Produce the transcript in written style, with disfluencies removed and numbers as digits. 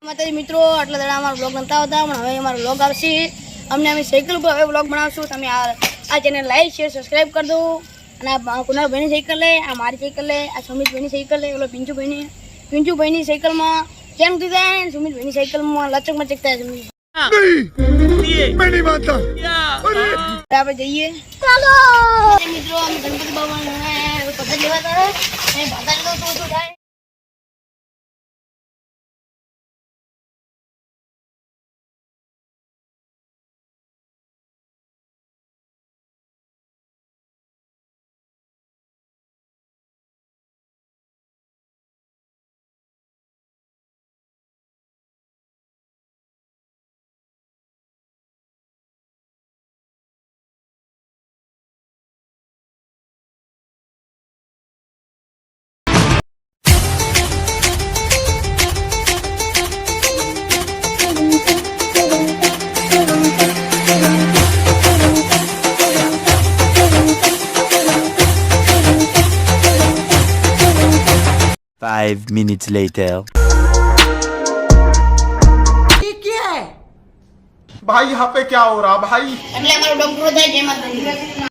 માતાજી મિત્રો, આટલા દાડા અમારો બ્લોગ બનતા હતા, પણ હવે અમારો બ્લોગ આવશે. અમે સાયકલ પર હવે બ્લોગ બનાવશું. તમે આ ચેનલ લાઈક શેર સબસ્ક્રાઈબ કરી દો. અને આ કુનાલભાઈની સાયકલ લે, આ મારી સાયકલ લે, આ સુમિતભાઈની સાયકલ લે, ઓલો પિંચુભાઈની સાયકલમાં કેમ થાય, સુમિતભાઈની સાયકલમાં લચકમાં ચક થાય. આપણે જઈએ ચાલો મિત્રો. અમે ગણપતિ બાબા પતંગ લેવા હતા, પતંગ તો શું થાય. Five minutes later. ये क्या है भाई? यहाँ पे क्या हो रहा भाई? એટલે અમારો ડોક્ટર થાય જેમાં